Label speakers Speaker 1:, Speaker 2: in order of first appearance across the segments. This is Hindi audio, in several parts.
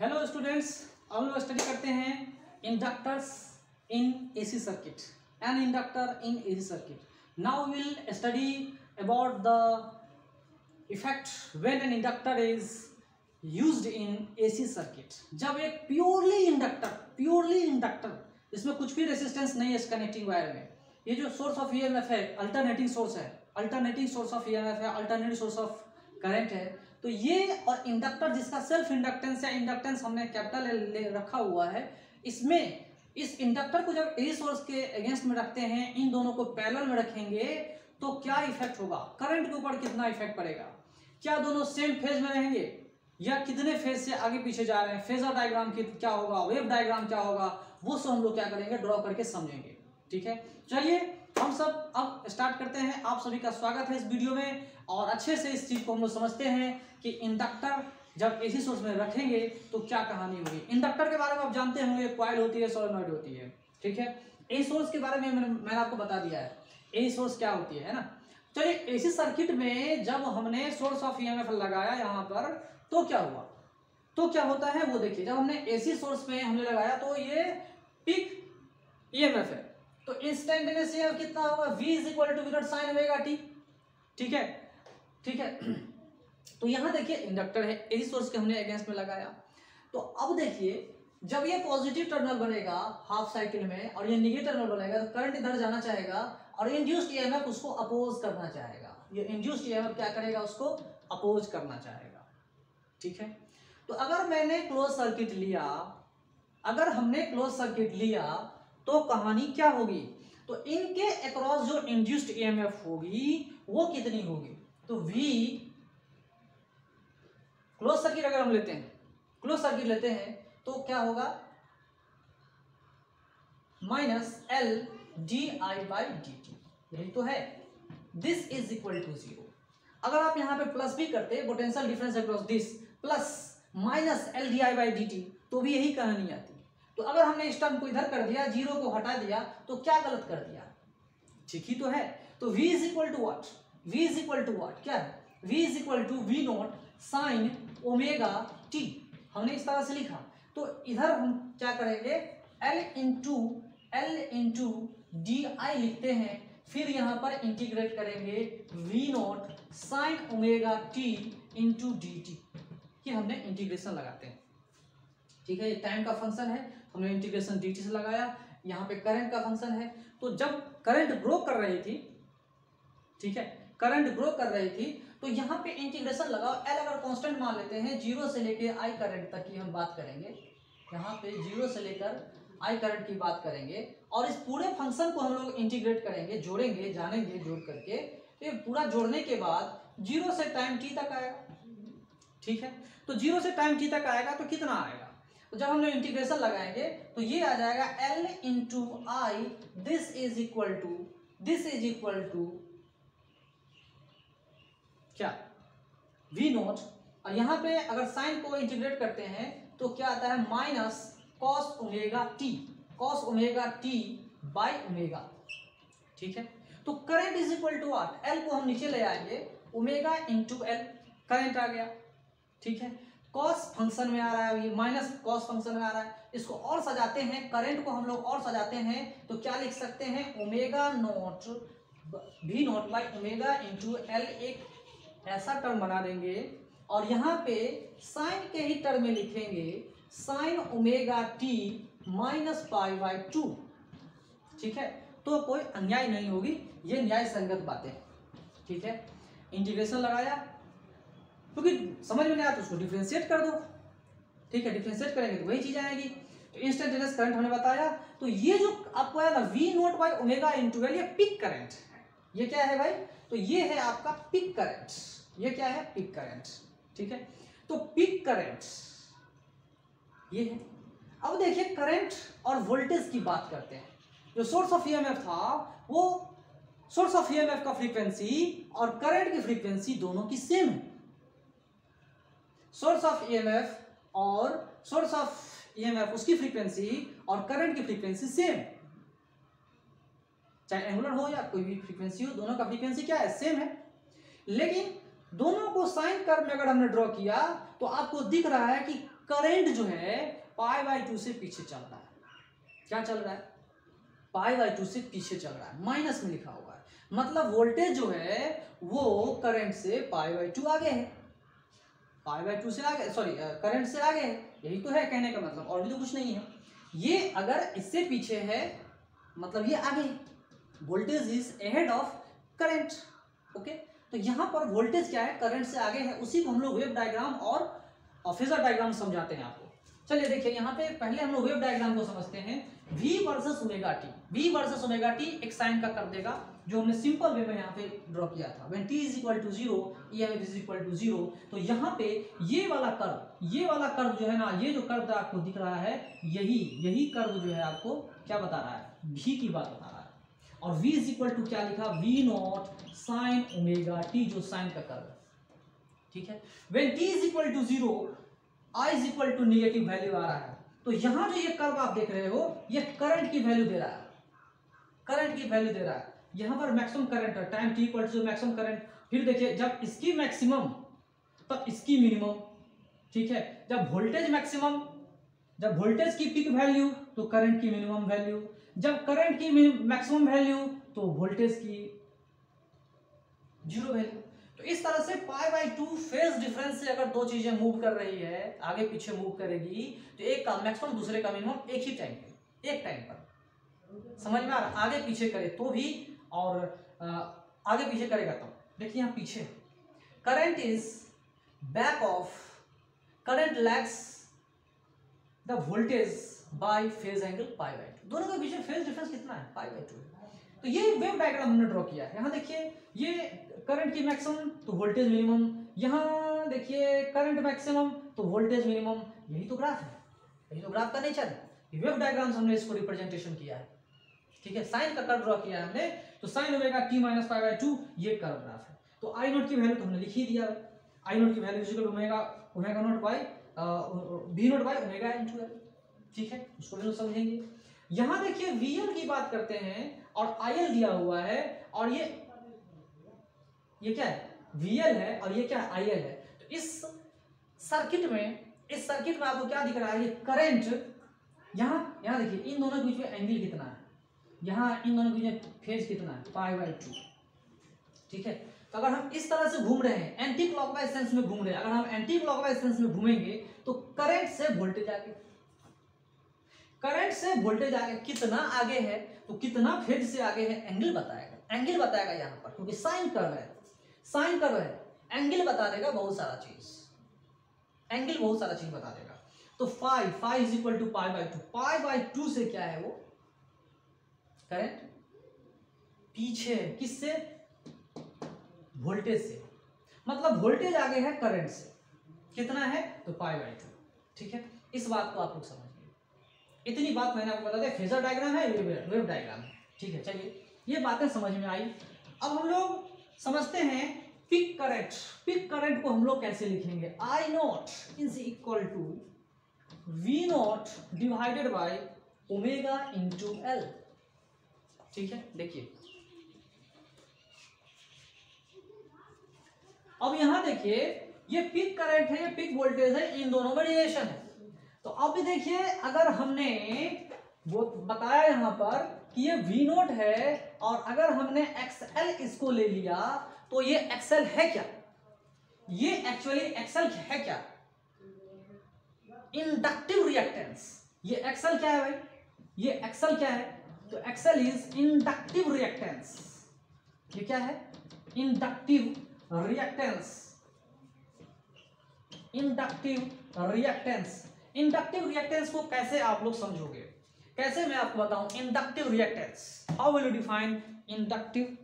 Speaker 1: हेलो स्टूडेंट्स, हम लोग स्टडी करते हैं inductors in AC circuit an inductor in AC circuit. Now will study about the effect when an inductor is used in AC circuit. जब एक प्योरली इंडक्टर इसमें कुछ भी रेजिस्टेंस नहीं है इस कनेक्टिंग वायर में, ये जो सोर्स ऑफ ईएमएफ है अल्टरनेटिंग सोर्स ऑफ ईएमएफ है, अल्टरनेटिव सोर्स ऑफ करंट है, तो ये और इंडक्टर जिसका सेल्फ इंडक्टेंस या इंडक्टेंस हमने कैपिटल ले रखा हुआ है, इसमें इस इंडक्टर को जब एसी सोर्स के अगेंस्ट में रखते हैं, इन दोनों को पैरेलल में रखेंगे तो क्या इफेक्ट होगा, करंट के ऊपर कितना इफेक्ट पड़ेगा, क्या दोनों सेम फेज में रहेंगे या कितने फेज से आगे पीछे जा रहे हैं, फेजर डायग्राम क्या होगा, वेव डायग्राम क्या होगा, वो सब हम लोग क्या करेंगे, ड्रॉ करके समझेंगे। ठीक है, चलिए हम सब अब स्टार्ट करते हैं। आप सभी का स्वागत है इस वीडियो में, और अच्छे से इस चीज को हम लोग समझते हैं कि इंडक्टर जब एसी सोर्स में रखेंगे तो क्या कहानी होगी। इंडक्टर के बारे में आप जानते होंगे, कॉइल होती है, सोलेनॉइड होती है। ठीक है, एसी सोर्स के बारे में मैंने आपको बता दिया है, एसी सोर्स क्या होती है ना। चलिए, एसी सर्किट में जब हमने सोर्स ऑफ ईएमएफ लगाया यहाँ पर, तो क्या हुआ, तो क्या होता है वो देखिए। जब हमने एसी सोर्स में हमने लगाया तो ये पीक ईएमएफ है, तो इंस्टेंटेनियस ईएमएफ कितना होगा, V equal to with sine omega t. ठीक है, ठीक है। तो यहाँ देखिए इंडक्टर है, एसी सोर्स के हमने अगेंस्ट में लगाया, तो अब देखिए जब ये पॉजिटिव टर्मिनल बनेगा हाफ साइकिल में और ये निगेटिव टर्मिनल बनेगा, तो करंट इधर जाना चाहेगा और इंड्यूस्ड ईएमएफ उसको अपोज करना चाहेगा। ये इंड्यूस्ड ईएमएफ क्या करेगा, उसको अपोज करना चाहेगा। ठीक है, तो अगर मैंने क्लोज सर्किट लिया, अगर हमने क्लोज सर्किट लिया तो कहानी क्या होगी, तो इनके अक्रॉस जो इंड्यूस्ड ईएमएफ होगी वो कितनी होगी, तो V क्लोज सर्किट अगर हम लेते हैं, क्लोज सर्किट लेते हैं तो क्या होगा, माइनस L di/dt, यही तो है। This is equal to 0। अगर आप यहां पे प्लस भी करते, potential difference across this plus minus L di/dt, तो भी यही कहानी आती। तो अगर हमने इस टर्म को इधर कर दिया, जीरो को हटा दिया, तो क्या गलत कर दिया, ठीक ही तो है। तो V is equal to what, V is equal to what, क्या है, V is equal to V nought sine omega t, हमने इस तरह से लिखा। तो इधर हम क्या करेंगे, L इंटू डी आई लिखते हैं, फिर यहाँ पर इंटीग्रेट करेंगे V nought sine omega T into D T, ये हमने इंटीग्रेशन लगाते हैं। ठीक है, ये टाइम का फंक्शन है, हमने इंटीग्रेशन dt से लगाया, यहाँ पे करंट का फंक्शन है। तो जब करंट ग्रो कर रही थी, ठीक है, करंट ग्रो कर रही थी, तो यहाँ पे इंटीग्रेशन लगाओ। L अगर कांस्टेंट मान लेते हैं, 0 से लेकर I करंट तक की हम बात करेंगे, यहाँ पे 0 से लेकर I करंट की बात करेंगे, और इस पूरे फंक्शन को हम लोग इंटीग्रेट करेंगे, जोड़ेंगे, जानेंगे जोड़ करके। तो ये पूरा जोड़ने के बाद 0 से टाइम t तक आएगा। ठीक है, तो 0 से टाइम t तक आएगा तो कितना आएगा, तो जब हम लोग इंटीग्रेशन लगाएंगे तो ये आ जाएगा L into I, this is equal to क्या, V नोट, और यहाँ पे अगर साइन को इंटीग्रेट करते हैं तो क्या आता है, minus cos omega t by omega. ठीक है, तो current is equal to what, L को हम नीचे ले आएंगे, ओमेगा इंटू L, करंट आ गया। ठीक है, कॉस फंक्शन में आ रहा है, ये माइनस कॉस फंक्शन में आ रहा है, इसको और सजाते हैं, करंट को हम लोग और सजाते हैं, तो क्या लिख सकते हैं, omega naught V not by omega into L, एक ऐसा टर्म बना देंगे, और यहाँ पे साइन के ही टर्म में लिखेंगे sign omega T minus pi by 2। ठीक है, तो कोई अन्याय नहीं होगी, ये न्याय संगत बातें। ठीक है, इंटीग्रेशन लगाया, क्योंकि समझ में नहीं आया तो उसको डिफरेंशिएट कर दो। ठीक है, डिफरेंशिएट करेंगे तो वही चीज आएगी। तो इंस्टेंटेनियस करंट हमने बताया, तो ये जो आपको आया ना V not by omega into L, ये पिक करंट है। ये क्या है भाई, तो ये है आपका पिक करंट, ये क्या है, पिक करंट। ठीक है, तो पिक करंट ये है। अब देखिए करंट और वोल्टेज की बात करते हैं। जो सोर्स ऑफ ईएमएफ था, वो सोर्स ऑफ ईएमएफ का फ्रीक्वेंसी और करंट की फ्रीक्वेंसी दोनों की सेम है। सोर्स ऑफ ईएमएफ और सोर्स ऑफ ईएमएफ, उसकी फ्रीक्वेंसी और करंट की फ्रीक्वेंसी सेम, चाहे एंगुलर हो या कोई भी फ्रीक्वेंसी हो, दोनों का फ्रीक्वेंसी क्या है, सेम है। लेकिन दोनों को साइन कर्व में अगर हमने ड्रॉ किया तो आपको दिख रहा है कि करंट जो है π/2 से पीछे चल रहा है। क्या चल रहा है? π/2 से पीछे चल रहा है, माइनस में लिखा हुआ है, मतलब वोल्टेज जो है वो करंट से π/2 आगे है, π/2 से आगे, सॉरी करंट से आगे है। यही तो है कहने का मतलब, और भी तो कुछ नहीं है। ये अगर इससे पीछे है मतलब ये आगे, voltage is ahead of current. Okay, तो यहाँ पर वोल्टेज क्या है? करंट से आगे है। उसी को हम लोग वेव डायग्राम और फेजर डायग्राम समझाते हैं आपको। चलिए देखिए, यहाँ पे पहले हम लोग वेव डायग्राम को समझते हैं। V versus omega T, V versus omega T एक साइन का कर देगा, जो हमने सिंपल वे में यहाँ पे ड्रॉ किया था। When t is equal to 0, EMF is equal to 0, तो यहाँ पे ये वाला कर्व जो है ना, ये जो कर्व आपको दिख रहा है, यही कर्व जो है आपको क्या बता रहा है? V की बात बता रहा है। और V इज इक्वल टू क्या लिखा? V0 साइन ओमेगा टी, जो साइन का कर्व है। ठीक है, When t is equal to 0, I is equal to negative value आ रहा है, तो यहाँ जो ये कर्व आप देख रहे हो, ये करंट की वैल्यू दे रहा है, करंट की वैल्यू दे रहा है। यहाँ पर मैक्सिमम करंट है, time t equal to maximum current. फिर देखिए, जब इसकी मैक्सिमम तब इसकी मिनिमम। ठीक है, जब वोल्टेज मैक्सिमम, जब वोल्टेज की पीक वैल्यू तो करंट की मिनिमम वैल्यू, जब करंट की मैक्सिमम वैल्यू तो वोल्टेज की जीरो वैल्यू। तो इस तरह से π/2 फेज डिफरेंस से अगर दो चीजें मूव कर रही है, आगे पीछे मूव करेगी, तो एक का मैक्सिमम दूसरे का मिनिमम एक ही टाइम पे, एक टाइम पर। समझ में आ रहा? आगे पीछे करे तो भी और आगे पीछे करेगा तो। देखिए यहाँ पीछे, current is back off, current lags the voltage by phase angle π/2। दोनों के पीछे फेज डिफरेंस कितना है? π/2। तो ये वेव डायग्राम हमने ड्रॉ किया है। यहाँ देखिए, ये करंट की मैक्सिमम तो वोल्टेज मिनिमम, यहाँ देखिए करंट मैक्सिमम तो वोल्टेज मिनिमम। यही तो ग्राफ है, यही तो ग्राफ का नेचर है। वेव डायग्राम्स हमने इसको रिप्रेजेंटेशन किया है। ठीक है, साइन का कर्व ड्रॉ किया है हमने, तो साइन ओमेगा t माइनस π/2 ये कर्व ग्राफ है। तो I0 की वैल्यू तो हमने लिख ही दिया है, I0 की value equal to omega nought by V0 by omega into L। ठीक है, उसको भी समझेंगे। यहाँ देखिए VL की बात करते हैं और IL दिया हुआ है, और ये क्या है? VL है, और ये क्या है? IL है। तो इस सर्किट में आपको क्या दिख रहा है? ये करंट, यहाँ देखिए, इन दोनों के बीच में एंगल कितना है, यहाँ इन दोनों के बीच में फेज कितना है? π/2। ठीक है, तो अगर हम इस तरह से घूम रहे हैं, एंटी क्लॉकवाइज सेंस में घूम रहे हैं, अगर हम एंटी क्लॉकवाइज सेंस में घूमेंगे तो करंट से वोल्टेज आगे, करंट से वोल्टेज आगे कितना आगे है, तो कितना फेज से आगे है, एंगल बताएगा, एंगल बताएगा यहाँ पर, क्योंकि साइन कर्व है, साइन कर्व है, एंगल बता देगा बहुत सारा चीज, एंगल बहुत सारा चीज बता देगा। तो फाई इज इक्वल टू π/2, π/2 से क्या है? वो करंट पीछे, किससे? वोल्टेज से, मतलब वोल्टेज आगे है करंट से, कितना है? तो π/2। ठीक है, इस बात को आप लोग समझिए। इतनी बात मैंने आपको बता दिया, फेजर डायग्राम है, वेव डायग्राम है। ठीक है, चलिए ये बातें समझ में आई। अब हम लोग समझते हैं पीक करंट। पीक करंट को हम लोग कैसे लिखेंगे? I0 is equal to V0 divided by omega into L। ठीक है, देखिए अब यहां देखिए, ये पीक करंट है, ये पीक वोल्टेज है, इन दोनों में रिलेशन है। तो अब देखिए, अगर हमने वो बताया यहाँ पर कि ये V0 है, और अगर हमने XL इसको ले लिया, तो ये XL है क्या? ये एक्चुअली XL है क्या? Inductive reactance. ये XL क्या है भाई? ये XL क्या है? तो XL इज इंडक्टिव रिएक्टेंस। ये क्या है? Inductive reactance. Inductive reactance. Inductive reactance को कैसे आप लोग समझोगे? कैसे मैं आपको बताऊं inductive reactance? How will you define inductive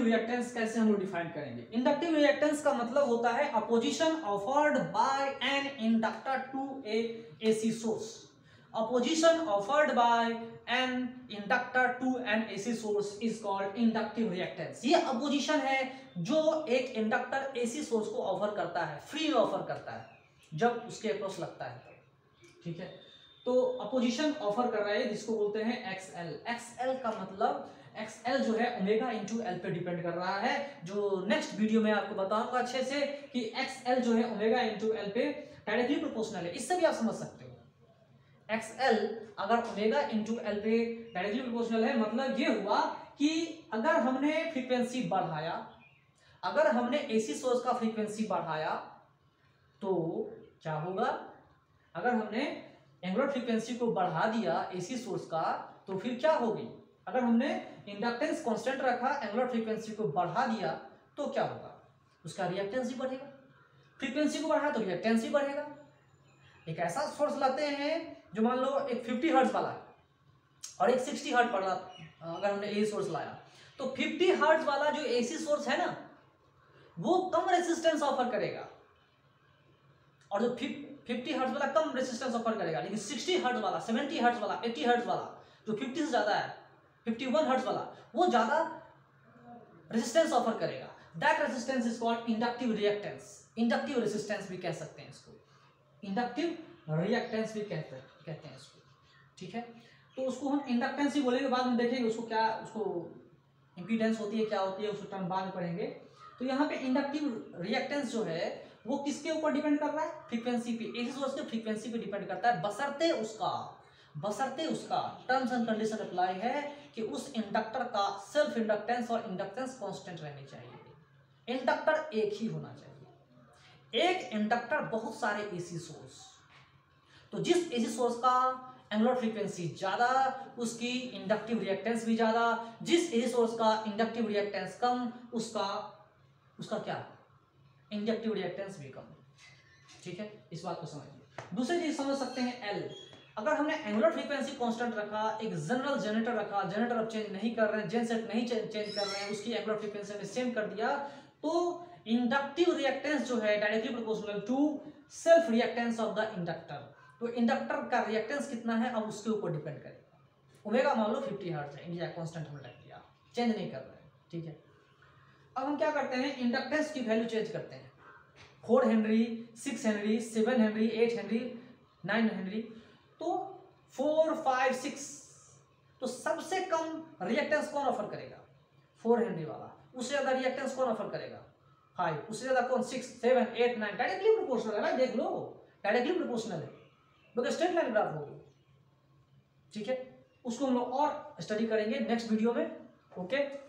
Speaker 1: reactance? कैसे हम लोग डिफाइन करेंगे? इंडक्टिव रिएक्टेंस का मतलब होता है opposition offered by an inductor to a AC source. Opposition offered by an inductor to an AC source is called inductive reactance। ये अपोजिशन है जो एक इंडक्टर AC सोर्स को ऑफर करता है, फ्री में ऑफर करता है जब उसके अक्रॉस लगता है। ठीक है, तो अपोजिशन ऑफर कर रहा है जिसको बोलते हैं XL। XL का मतलब XL जो है ओमेगा इंटू एल पे डिपेंड कर रहा है, जो नेक्स्ट वीडियो में आपको बताऊंगा अच्छे से कि XL जो है ओमेगा इंटू एल पे डायरेक्टली प्रोपोर्शनल है। इससे भी आप समझ सकते हो XL अगर ओमेगा इंटू एल पे डायरेक्टली प्रोपोर्शनल है, मतलब ये हुआ कि अगर हमने फ्रीक्वेंसी बढ़ाया, अगर हमने AC सोर्स का फ्रीक्वेंसी बढ़ाया तो क्या होगा, अगर हमने एंगुलर फ्रीक्वेंसी को बढ़ा दिया AC सोर्स का तो फिर क्या होगी, अगर हमने इंडक्टेंस कांस्टेंट रखा एंगुलर फ्रीक्वेंसी को बढ़ा दिया तो क्या होगा, उसका रिएक्टेंस भी बढ़ेगा। फ्रीक्वेंसी को बढ़ाया तो रिएक्टेंस भी बढ़ेगा। एक ऐसा सोर्स लाते हैं जो मान लो एक 50 हर्ट्ज वाला है और एक 60 हर्ट्ज वाला, अगर हमने AC सोर्स लाया तो 50 हर्ट्ज वाला जो AC सोर्स है ना वो कम रेजिस्टेंस ऑफर करेगा, और जो 50 हर्ट्ज वाला कम रेजिस्टेंस ऑफर करेगा, लेकिन 60 हर्ट्ज वाला, 70 हर्ट्ज वाला, 80 हर्ट्ज वाला जो 50 से ज्यादा है, 51 हर्ट्ज वाला, वो ज्यादा रेजिस्टेंस ऑफर करेगा। That resistance is called inductive reactance. Inductive resistance भी कह सकते हैं इसको, इंडक्टिव रिएक्टेंस भी कहते हैं इसको, ठीक है। तो उसको हम इंडक्टेंस ही बोलेंगे, बाद में देखेंगे उसको क्या, उसको इंपीडेंस होती है क्या होती है, उसको टर्म बाद में पढ़ेंगे। तो यहाँ पे इंडक्टिव रिएक्टेंस जो है वो किसके ऊपर डिपेंड कर रहा है, फ्रीक्वेंसी पे, AC सोर्स के फ्रीक्वेंसी पे डिपेंड करता है, बशर्ते उसका टर्म्स एंड कंडीशन अप्लाई है कि उस इंडक्टर का सेल्फ इंडक्टेंस और इंडक्टेंस कांस्टेंट रहनी चाहिए, इंडक्टर एक ही होना चाहिए। एक इंडक्टर बहुत सारे AC सोर्स, तो जिस AC सोर्स का एंगुलर फ्रीक्वेंसी ज्यादा उसकी इंडक्टिव रिएक्टेंस भी ज्यादा, जिस AC सोर्स का इंडक्टिव रिएक्टेंस कम उसका क्या, इंडक्टिव रिएक्टेंस भी कम, ठीक है। इस बात को समझिए। दूसरी चीज समझ सकते हैं L, अगर हमने एंगुलर फ्रीक्वेंसी कांस्टेंट रखा, एक जनरल जनरेटर रखा, जनरेटर अब चेंज नहीं कर रहे हैं, जेनसेट नहीं चेंज कर रहे हैं, उसकी एंगुलर फ्रीक्वेंसी में सेम कर दिया, तो इंडक्टिव रिएक्टेंस जो है directly proportional to self reactance of the inductor. तो इंडक्टर का रिएक्टेंस कितना है अब उसके ऊपर डिपेंड करेगा। ओमेगा मान लो 50 हर्ट्ज है, इंडिया कांस्टेंट हमने रख दिया, चेंज नहीं कर रहे हैं, ठीक है। अब हम क्या करते हैं, इंडक्टेंस की वैल्यू चेंज करते हैं, 4 Henry, 6 Henry, 7 Henry, 8 Henry, 9 Henry, तो 4, 5, 6, तो सबसे कम रिएक्टेंस कौन ऑफर करेगा, 4 हेनरी वाला। उससे ज्यादा रिएक्टेंस कौन ऑफर करेगा, 5। उससे ज्यादा कौन, 6, 7, 8, 9। डायरेक्टली प्रोपोर्शनल है भाई, देख लो, डायरेक्टली प्रोपोर्शनल है, क्योंकि स्ट्रेट लाइन ग्राफ होगी, ठीक है। उसको हम लोग और स्टडी करेंगे नेक्स्ट वीडियो में, ओके।